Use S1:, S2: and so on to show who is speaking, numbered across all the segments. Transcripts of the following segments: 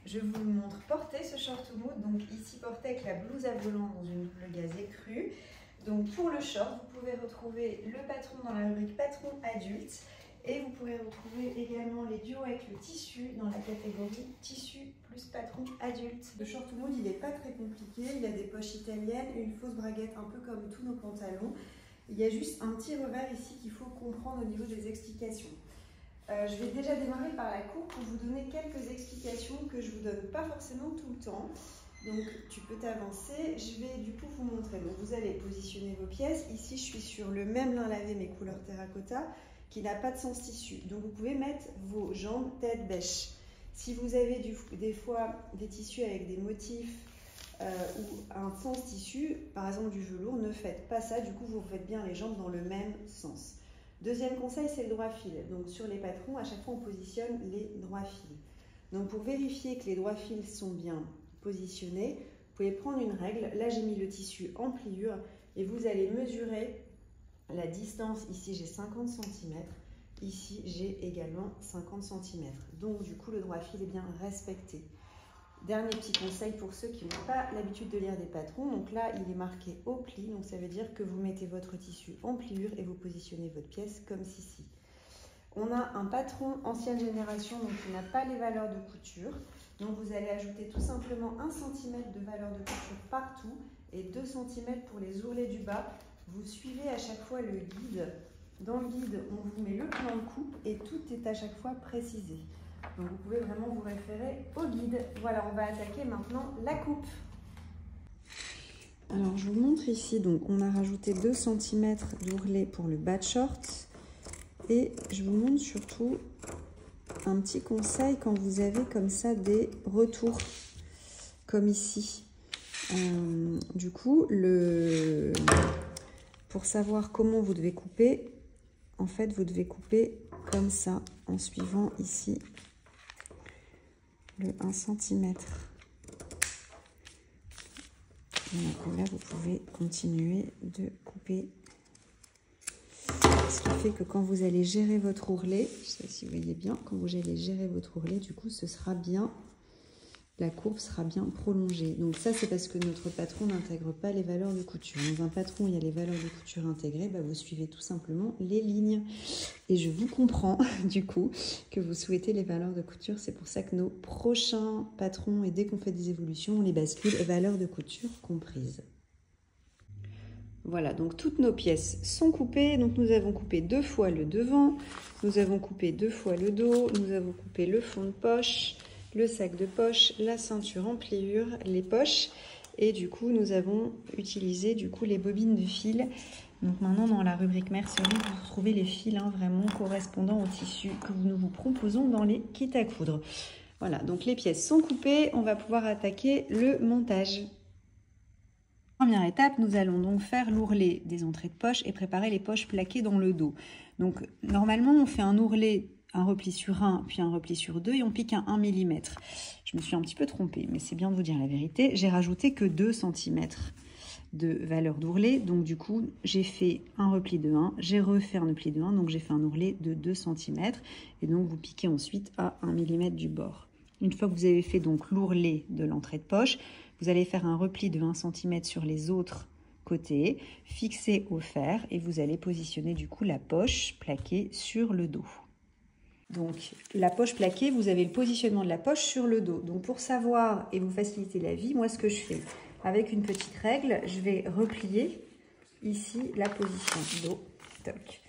S1: je vous montre porter ce short mode. Donc ici porté avec la blouse à volant dans une double gazée crue. Donc pour le short, vous pouvez retrouver le patron dans la rubrique patron adulte. Et vous pourrez retrouver également les duos avec le tissu dans la catégorie tissu plus patron adulte. Le short mode, il n'est pas très compliqué. Il a des poches italiennes, une fausse braguette un peu comme tous nos pantalons. Il y a juste un petit revers ici qu'il faut comprendre au niveau des explications. Je vais déjà démarrer par la coupe pour vous donner quelques explications que je ne vous donne pas forcément tout le temps. Donc tu peux t'avancer, je vais du coup vous montrer. Donc vous allez positionner vos pièces. Ici je suis sur le même lin lavé mais couleur terracotta qui n'a pas de sens tissu. Donc vous pouvez mettre vos jambes tête bêche. Si vous avez des fois des tissus avec des motifs ou un sens tissu, par exemple du velours, ne faites pas ça, du coup vous faites bien les jambes dans le même sens. Deuxième conseil, c'est le droit fil. Donc sur les patrons, à chaque fois on positionne les droits fils. Donc pour vérifier que les droits fils sont bien positionnés, vous pouvez prendre une règle. Là j'ai mis le tissu en pliure et vous allez mesurer la distance. Ici j'ai 50 cm, ici j'ai également 50 cm. Donc du coup le droit fil est bien respecté. Dernier petit conseil pour ceux qui n'ont pas l'habitude de lire des patrons. Donc là il est marqué au pli, donc ça veut dire que vous mettez votre tissu en pliure et vous positionnez votre pièce comme ceci. On a un patron ancienne génération, donc qui n'a pas les valeurs de couture. Donc vous allez ajouter tout simplement 1 cm de valeur de couture partout et 2 cm pour les ourlets du bas. Vous suivez à chaque fois le guide. Dans le guide, on vous met le plan de coupe et tout est à chaque fois précisé. Donc vous pouvez vraiment vous référer au guide. Voilà, on va attaquer maintenant la coupe. Alors je vous montre ici, donc on a rajouté 2 cm d'ourlet pour le bas de short. Et je vous montre surtout un petit conseil quand vous avez comme ça des retours, comme ici. Du coup, pour savoir comment vous devez couper, en fait, vous devez couper comme ça, en suivant ici le 1 cm. Donc là, vous pouvez continuer de couper. Ce qui fait que quand vous allez gérer votre ourlet, je ne sais pas si vous voyez bien, quand vous allez gérer votre ourlet, du coup, ce sera bien, la courbe sera bien prolongée. Donc ça, c'est parce que notre patron n'intègre pas les valeurs de couture. Dans un patron, il y a les valeurs de couture intégrées, bah, vous suivez tout simplement les lignes. Et je vous comprends, du coup, que vous souhaitez les valeurs de couture. C'est pour ça que nos prochains patrons, et dès qu'on fait des évolutions, on les bascule, valeurs de couture comprises. Voilà, donc toutes nos pièces sont coupées. Donc nous avons coupé 2 fois le devant, nous avons coupé 2 fois le dos, nous avons coupé le fond de poche, le sac de poche, la ceinture en pliure, les poches. Et du coup, nous avons utilisé les bobines de fil. Donc maintenant, dans la rubrique mercerie, vous retrouvez les fils vraiment correspondant au tissu que nous vous proposons dans les kits à coudre. Voilà, donc les pièces sont coupées. On va pouvoir attaquer le montage. Première étape, nous allons donc faire l'ourlet des entrées de poche et préparer les poches plaquées dans le dos. Donc normalement, on fait un ourlet, un repli sur 1, puis un repli sur 2 et on pique un 1 mm. Je me suis un petit peu trompée, mais c'est bien de vous dire la vérité. J'ai rajouté que 2 cm de valeur d'ourlet. Donc du coup, j'ai fait un repli de 1, j'ai refait un repli de 1, donc j'ai fait un ourlet de 2 cm. Et donc vous piquez ensuite à 1 mm du bord. Une fois que vous avez fait donc l'ourlet de l'entrée de poche, vous allez faire un repli de 1 cm sur les autres côtés, fixé au fer, et vous allez positionner du coup la poche plaquée sur le dos. Donc la poche plaquée, vous avez le positionnement de la poche sur le dos. Donc pour savoir et vous faciliter la vie, moi ce que je fais, avec une petite règle, je vais replier ici la position dos. Toc.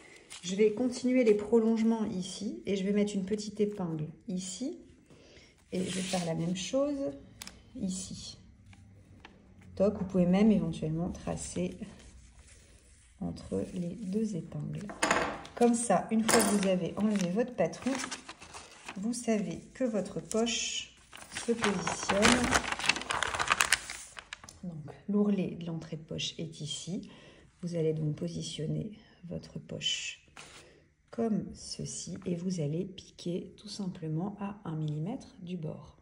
S1: Je vais continuer les prolongements ici et je vais mettre une petite épingle ici. Et je vais faire la même chose ici. Toc, vous pouvez même éventuellement tracer entre les 2 épingles. Comme ça, une fois que vous avez enlevé votre patron, vous savez que votre poche se positionne. Donc, l'ourlet de l'entrée de poche est ici. Vous allez donc positionner votre poche comme ceci et vous allez piquer tout simplement à 1 mm du bord.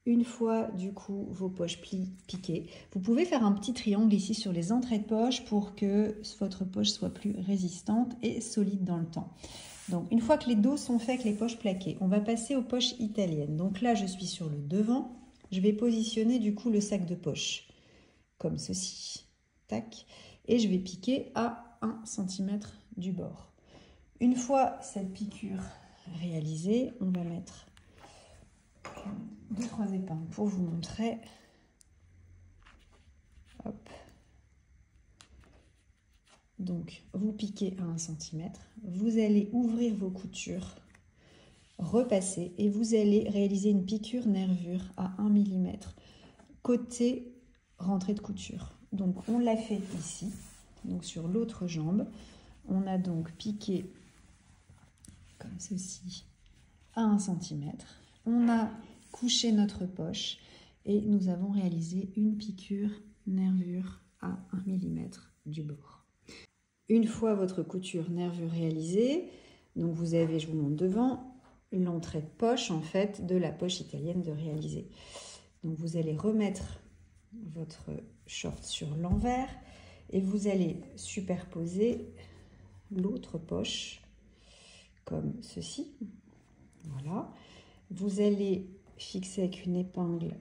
S1: Une fois du coup vos poches piquées, vous pouvez faire un petit triangle ici sur les entrées de poche pour que votre poche soit plus résistante et solide dans le temps. Donc, une fois que les dos sont faits avec les poches plaquées, on va passer aux poches italiennes. Donc là, je suis sur le devant. Je vais positionner du coup le sac de poche comme ceci. Tac. Et je vais piquer à 1 cm du bord. Une fois cette piqûre réalisée, on va mettre 2-3 épingles pour vous montrer. Hop. Donc, vous piquez à 1 cm. Vous allez ouvrir vos coutures, repasser et vous allez réaliser une piqûre nervure à 1 mm côté rentrée de couture. Donc, on l'a fait ici. Donc, sur l'autre jambe, on a donc piqué comme ceci à 1 cm. On a couché notre poche et nous avons réalisé une piqûre nervure à 1 mm du bord. Une fois votre couture nervure réalisée, donc vous avez, je vous montre devant, l'entrée de poche en fait de la poche italienne de réaliser. Donc vous allez remettre votre short sur l'envers et vous allez superposer l'autre poche comme ceci. Voilà. Vous allez fixer avec une épingle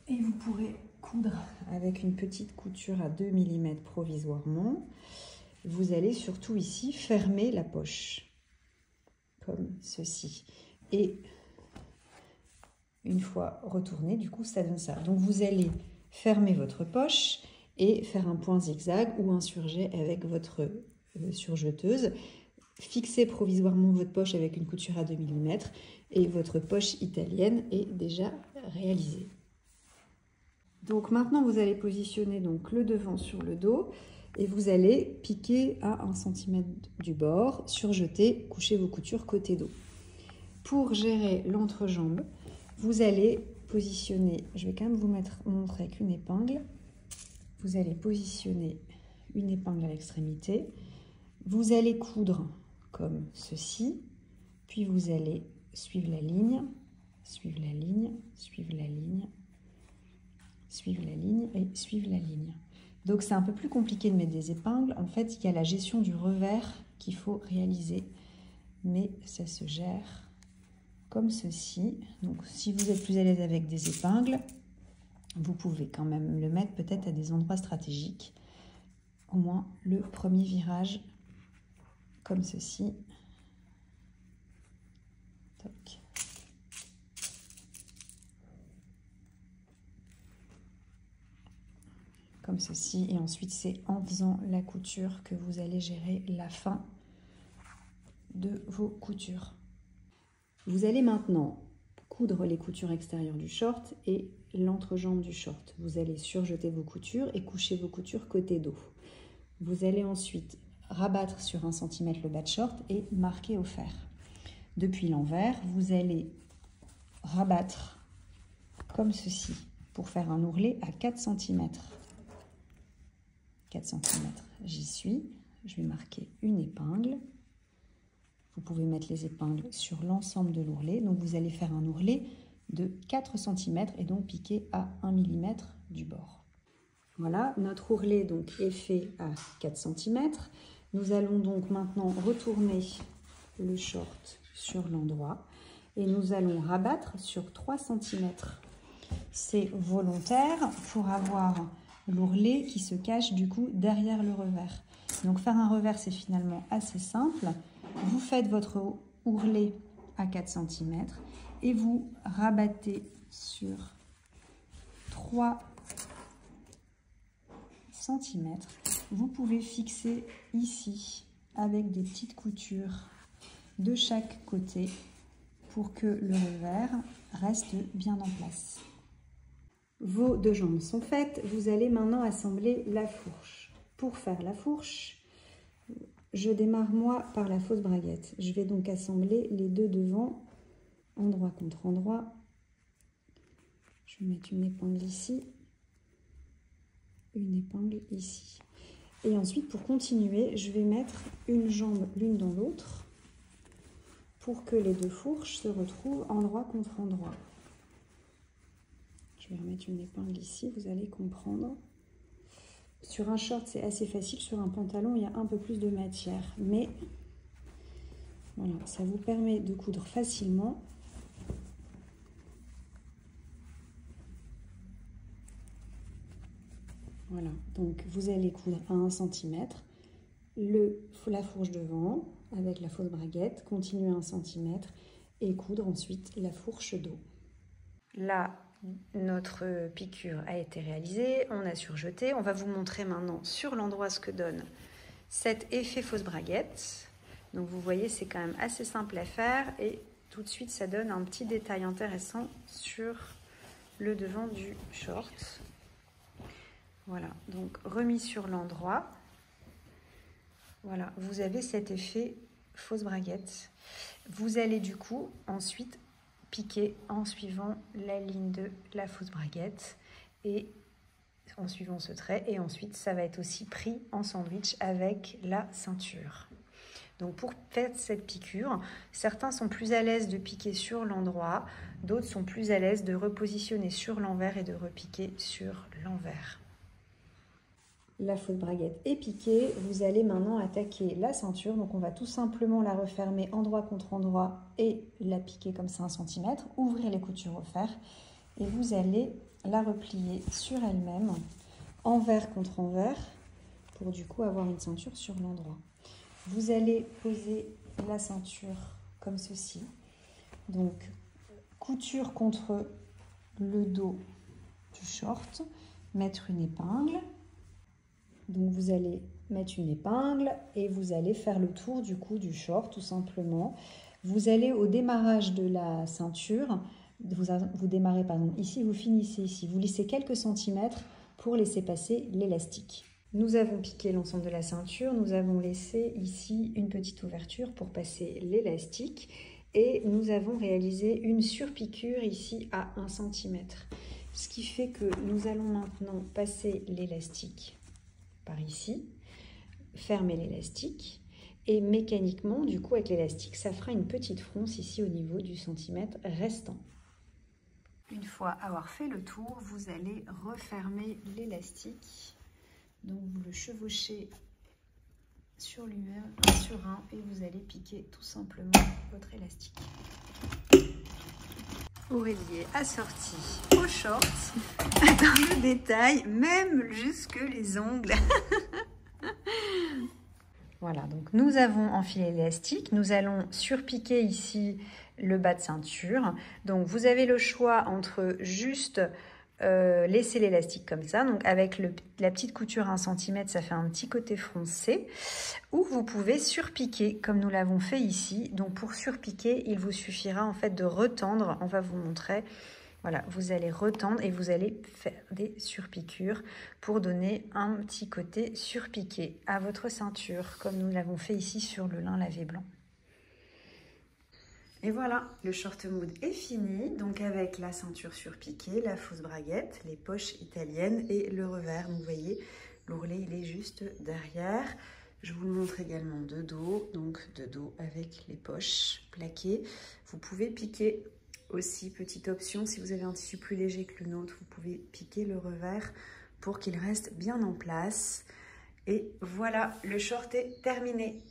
S1: et vous pourrez coudre avec une petite couture à 2 mm provisoirement. Vous allez surtout ici fermer la poche comme ceci. Et une fois retourné, du coup, ça donne ça. Donc, vous allez fermer votre poche et faire un point zigzag ou un surjet avec votre surjeteuse. Fixez provisoirement votre poche avec une couture à 2 mm et votre poche italienne est déjà réalisée. Donc, maintenant, vous allez positionner donc le devant sur le dos et vous allez piquer à 1 cm du bord, surjeter, coucher vos coutures côté dos. Pour gérer l'entrejambe, vous allez positionner, je vais quand même vous montrer avec une épingle, vous allez positionner une épingle à l'extrémité, vous allez coudre comme ceci, puis vous allez suivre la ligne, suivre la ligne, suivre la ligne, suivre la ligne et suivre la ligne. Donc c'est un peu plus compliqué de mettre des épingles, en fait il y a la gestion du revers qu'il faut réaliser, mais ça se gère comme ceci. Donc si vous êtes plus à l'aise avec des épingles, vous pouvez quand même le mettre peut-être à des endroits stratégiques. Au moins le premier virage comme ceci. Toc. Comme ceci. Et ensuite c'est en faisant la couture que vous allez gérer la fin de vos coutures. Vous allez maintenant coudre les coutures extérieures du short et l'entrejambe du short. Vous allez surjeter vos coutures et coucher vos coutures côté dos. Vous allez ensuite rabattre sur 1 cm le bas de short et marquer au fer. Depuis l'envers, vous allez rabattre comme ceci pour faire un ourlet à 4 cm. 4 cm, j'y suis. Je vais marquer une épingle. Vous pouvez mettre les épingles sur l'ensemble de l'ourlet. Donc, vous allez faire un ourlet de 4 cm et donc piquer à 1 mm du bord. Voilà, notre ourlet donc est fait à 4 cm. Nous allons donc maintenant retourner le short sur l'endroit et nous allons rabattre sur 3 cm. C'est volontaire pour avoir l'ourlet qui se cache du coup derrière le revers. Donc, faire un revers, c'est finalement assez simple. Vous faites votre ourlet à 4 cm et vous rabattez sur 3 cm. Vous pouvez fixer ici avec des petites coutures de chaque côté pour que le revers reste bien en place. Vos deux jambes sont faites. Vous allez maintenant assembler la fourche. Pour faire la fourche, je démarre moi par la fausse braguette. Je vais donc assembler les deux devant, endroit contre endroit. Je vais mettre une épingle ici, une épingle ici. Et ensuite, pour continuer, je vais mettre une jambe l'une dans l'autre pour que les deux fourches se retrouvent endroit contre endroit. Je vais remettre une épingle ici, vous allez comprendre. Sur un short, c'est assez facile. Sur un pantalon, il y a un peu plus de matière. Mais Voilà, ça vous permet de coudre facilement. Voilà, donc vous allez coudre à 1 cm la fourche devant avec la fausse braguette, continuer à 1 cm et coudre ensuite la fourche dos. Là, notre piqûre a été réalisée, on a surjeté. On va vous montrer maintenant sur l'endroit ce que donne cet effet fausse braguette. Donc vous voyez, c'est quand même assez simple à faire et tout de suite ça donne un petit détail intéressant sur le devant du short. Voilà, donc remis sur l'endroit. Voilà, vous avez cet effet fausse braguette. Vous allez du coup ensuite piquer en suivant la ligne de la fausse braguette et en suivant ce trait, et ensuite ça va être aussi pris en sandwich avec la ceinture. Donc pour faire cette piqûre, certains sont plus à l'aise de piquer sur l'endroit, d'autres sont plus à l'aise de repositionner sur l'envers et de repiquer sur l'envers. La fausse braguette est piquée, vous allez maintenant attaquer la ceinture. Donc on va tout simplement la refermer endroit contre endroit et la piquer comme ça 1 cm, ouvrir les coutures au fer et vous allez la replier sur elle-même, envers contre envers, pour du coup avoir une ceinture sur l'endroit. Vous allez poser la ceinture comme ceci, donc couture contre le dos du short, mettre une épingle. Donc vous allez mettre une épingle et vous allez faire le tour du cou du short tout simplement. Vous allez au démarrage de la ceinture, vous démarrez par exemple ici, vous finissez ici, vous laissez quelques centimètres pour laisser passer l'élastique. Nous avons piqué l'ensemble de la ceinture, nous avons laissé ici une petite ouverture pour passer l'élastique et nous avons réalisé une surpiqûre ici à 1 cm. Ce qui fait que nous allons maintenant passer l'élastique par ici, fermer l'élastique et mécaniquement, du coup avec l'élastique, ça fera une petite fronce ici au niveau du centimètre restant. Une fois avoir fait le tour, vous allez refermer l'élastique. Donc vous le chevauchez sur lui-même, un sur un, et vous allez piquer tout simplement votre élastique. Aurélie a sorti au short dans le détail, même jusque les ongles. Voilà, donc nous avons enfilé l'élastique, nous allons surpiquer ici le bas de ceinture. Donc vous avez le choix entre juste laisser l'élastique comme ça, donc avec la petite couture 1 cm, ça fait un petit côté froncé, ou vous pouvez surpiquer comme nous l'avons fait ici. Donc pour surpiquer, il vous suffira en fait de retendre, on va vous montrer. Voilà, vous allez retendre et vous allez faire des surpiqûres pour donner un petit côté surpiqué à votre ceinture, comme nous l'avons fait ici sur le lin lavé blanc. Et voilà, le short mood est fini, donc avec la ceinture surpiquée, la fausse braguette, les poches italiennes et le revers. Donc vous voyez, l'ourlet il est juste derrière. Je vous le montre également de dos, donc de dos avec les poches plaquées. Vous pouvez piquer aussi, petite option, si vous avez un tissu plus léger que le nôtre, vous pouvez piquer le revers pour qu'il reste bien en place. Et voilà, le short est terminé.